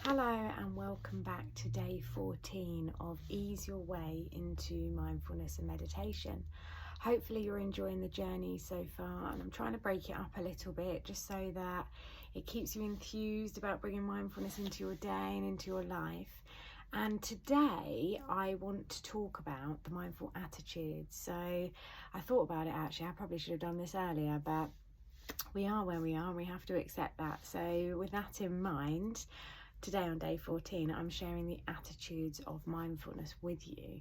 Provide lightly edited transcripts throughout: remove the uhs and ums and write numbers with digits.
Hello and welcome back to day 14 of Ease Your Way into Mindfulness and Meditation. Hopefully you're enjoying the journey so far, and I'm trying to break it up a little bit just so that it keeps you enthused about bringing mindfulness into your day and into your life. And today I want to talk about the mindful attitudes. So I thought about it actually, I probably should have done this earlier, but we are where we are and we have to accept that. So with that in mind, today on day 14, I'm sharing the attitudes of mindfulness with you.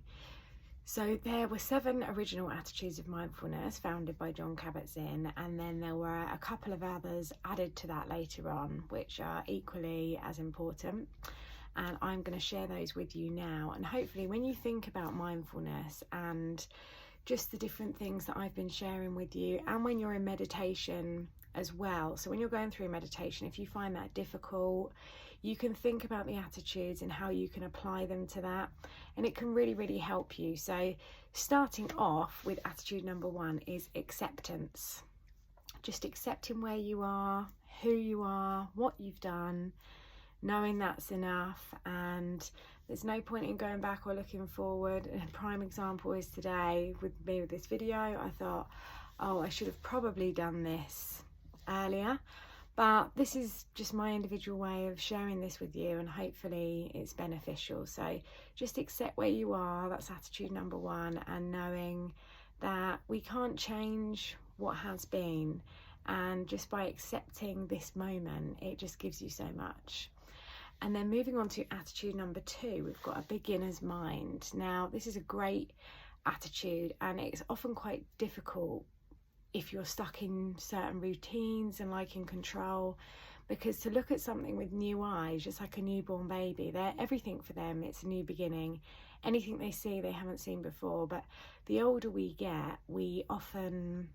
So there were 7 original attitudes of mindfulness founded by Jon Kabat-Zinn, and then there were a couple of others added to that later on, which are equally as important. And I'm going to share those with you now. And hopefully when you think about mindfulness and just the different things that I've been sharing with you, and when you're in meditation as well. So when you're going through meditation, if you find that difficult, you can think about the attitudes and how you can apply them to that, and it can really help you. So starting off with attitude number 1 is acceptance. Just accepting where you are, who you are, what you've done, knowing that's enough, and there's no point in going back or looking forward. A prime example is today with me with this video. I thought, oh, I should have probably done this earlier, but this is just my individual way of sharing this with you, and hopefully it's beneficial. So just accept where you are, that's attitude number 1, and knowing that we can't change what has been, and just by accepting this moment, it just gives you so much. And then moving on to attitude number 2, we've got a beginner's mind. Now this is a great attitude, and it's often quite difficult if you're stuck in certain routines and like in control, because to look at something with new eyes, just like a newborn baby, they're everything for them. It's a new beginning. Anything they see they haven't seen before. But the older we get, we often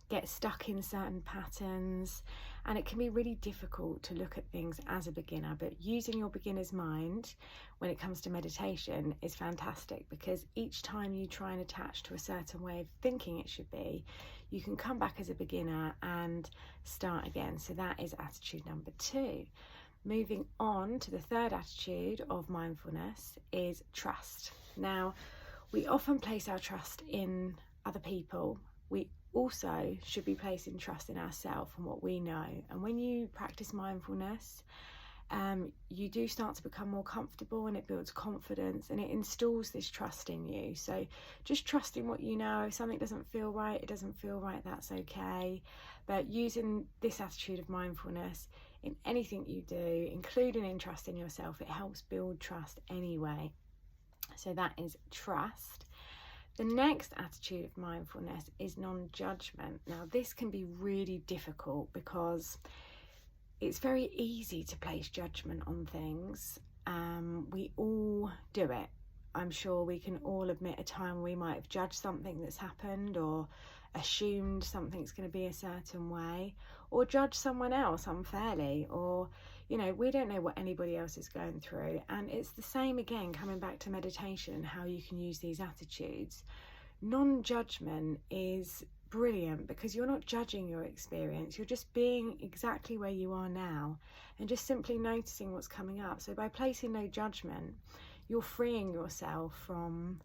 get stuck in certain patterns, and it can be really difficult to look at things as a beginner. But using your beginner's mind when it comes to meditation is fantastic, because each time you try and attach to a certain way of thinking it should be, you can come back as a beginner and start again. So that is attitude number 2. Moving on to the 3rd attitude of mindfulness is trust. Now, we often place our trust in other people. We also should be placing trust in ourselves and what we know. And when you practice mindfulness, you do start to become more comfortable, and it builds confidence, and it installs this trust in you. So just trusting what you know. If something doesn't feel right, it doesn't feel right, that's okay. But using this attitude of mindfulness in anything you do, including in trusting yourself, it helps build trust anyway. So that is trust. The next attitude of mindfulness is non-judgment. Now this can be really difficult because it's very easy to place judgment on things. We all do it. I'm sure we can all admit a time we might have judged something that's happened, or assumed something's going to be a certain way, or judged someone else unfairly, or we don't know what anybody else is going through. And it's the same again, coming back to meditation and how you can use these attitudes. Non-judgment is brilliant because you're not judging your experience, you're just being exactly where you are now and just simply noticing what's coming up. So by placing no judgment, you're freeing yourself from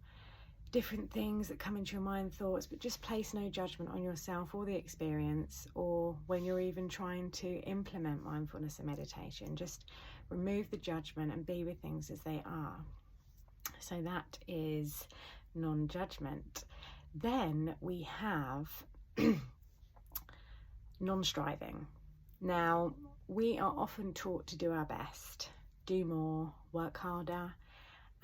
different things that come into your mind, thoughts, but just place no judgment on yourself or the experience, or when you're even trying to implement mindfulness and meditation, just remove the judgment and be with things as they are. So that is non-judgment. Then we have non-striving. Now we are often taught to do our best, do more, work harder,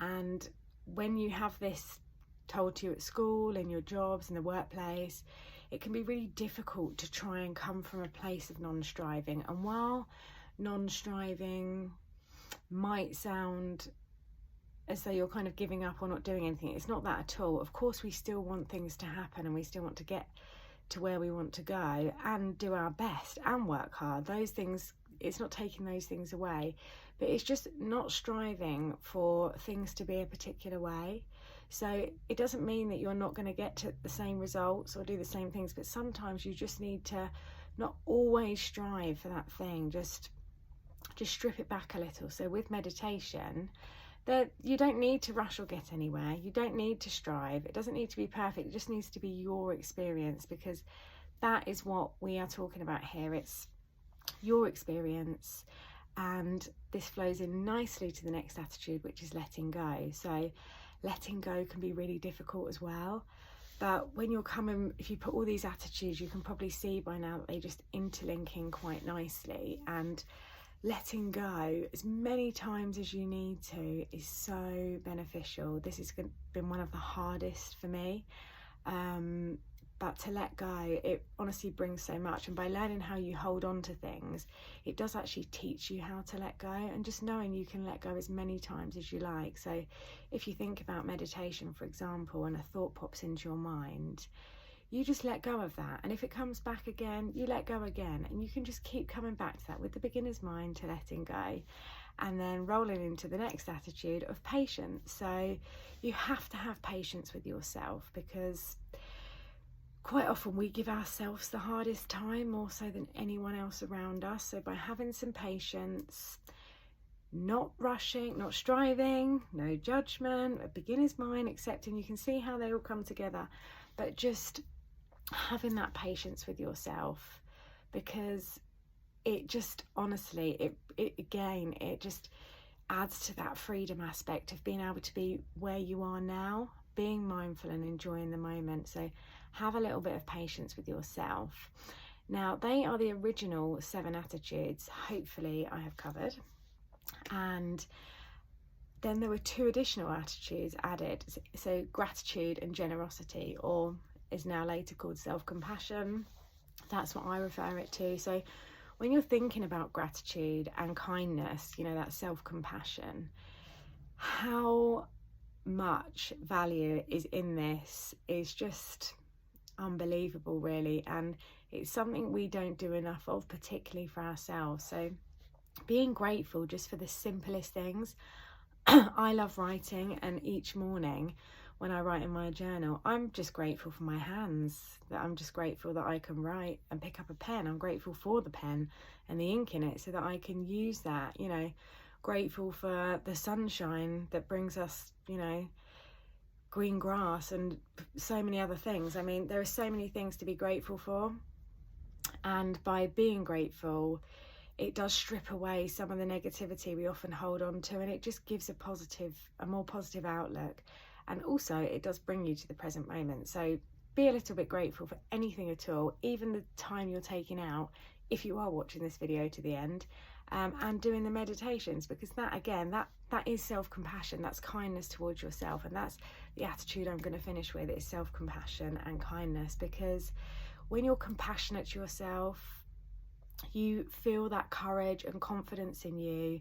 and when you have this told to you at school, in your jobs, in the workplace, it can be really difficult to try and come from a place of non-striving. And while non-striving might sound as though you're kind of giving up or not doing anything, it's not that at all. Of course we still want things to happen, and we still want to get to where we want to go and do our best and work hard. Those things, it's not taking those things away, but it's just not striving for things to be a particular way. So it doesn't mean that you're not going to get to the same results or do the same things, but sometimes you just need to not always strive for that thing. Just just strip it back a little. So with meditation, that you don't need to rush or get anywhere. You don't need to strive. It doesn't need to be perfect. It just needs to be your experience, because that is what we are talking about here. It's your experience, and this flows in nicely to the next attitude, which is letting go. So letting go can be really difficult as well, but when you're coming, if you put all these attitudes, you can probably see by now that they just interlink in quite nicely. And letting go as many times as you need to is so beneficial. This has been one of the hardest for me, but to let go, it honestly brings so much. And by learning how you hold on to things, it does actually teach you how to let go, and just knowing you can let go as many times as you like. So if you think about meditation, for example, and a thought pops into your mind, you just let go of that, and if it comes back again, you let go again, and you can just keep coming back to that with the beginner's mind, to letting go, and then rolling into the next attitude of patience. So you have to have patience with yourself, because quite often we give ourselves the hardest time, more so than anyone else around us. So by having some patience, not rushing, not striving, no judgment, a beginner's mind, accepting, you can see how they all come together, but just having that patience with yourself, because it just honestly, it just adds to that freedom aspect of being able to be where you are now, being mindful and enjoying the moment. So have a little bit of patience with yourself. Now, they are the original 7 attitudes, hopefully I have covered, and then there were 2 additional attitudes added, so gratitude and generosity, or is now later called self-compassion. That's what I refer it to. So when you're thinking about gratitude and kindness, you know, that self-compassion, how much value is in this is just unbelievable, really. And it's something we don't do enough of, particularly for ourselves. So being grateful just for the simplest things. I love writing, and each morning when I write in my journal, I'm just grateful for my hands, that I'm just grateful that I can write and pick up a pen. I'm grateful for the pen and the ink in it, so that I can use that, you know, grateful for the sunshine that brings us, you know, green grass and so many other things. I mean, there are so many things to be grateful for, and by being grateful, it does strip away some of the negativity we often hold on to, and it just gives a more positive outlook. And also it does bring you to the present moment. So be a little bit grateful for anything at all, even the time you're taking out, if you are watching this video to the end, and doing the meditations, because that, again, that is self-compassion. That's kindness towards yourself, and that's the attitude I'm going to finish with, is self-compassion and kindness. Because when you're compassionate to yourself, you feel that courage and confidence in you,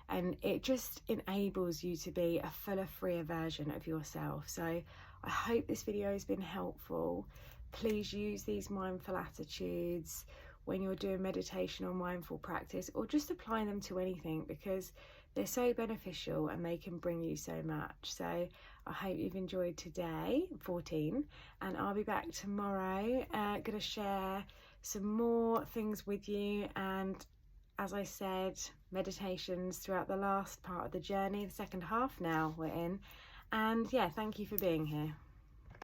and it just enables you to be a fuller, freer version of yourself. So I hope this video has been helpful. Please use these mindful attitudes when you're doing meditation or mindful practice, or just apply them to anything, because they're so beneficial and they can bring you so much. So I hope you've enjoyed today, 14, and I'll be back tomorrow, going to share some more things with you, and as I said, meditations throughout the last part of the journey, the second half now we're in. And yeah, thank you for being here.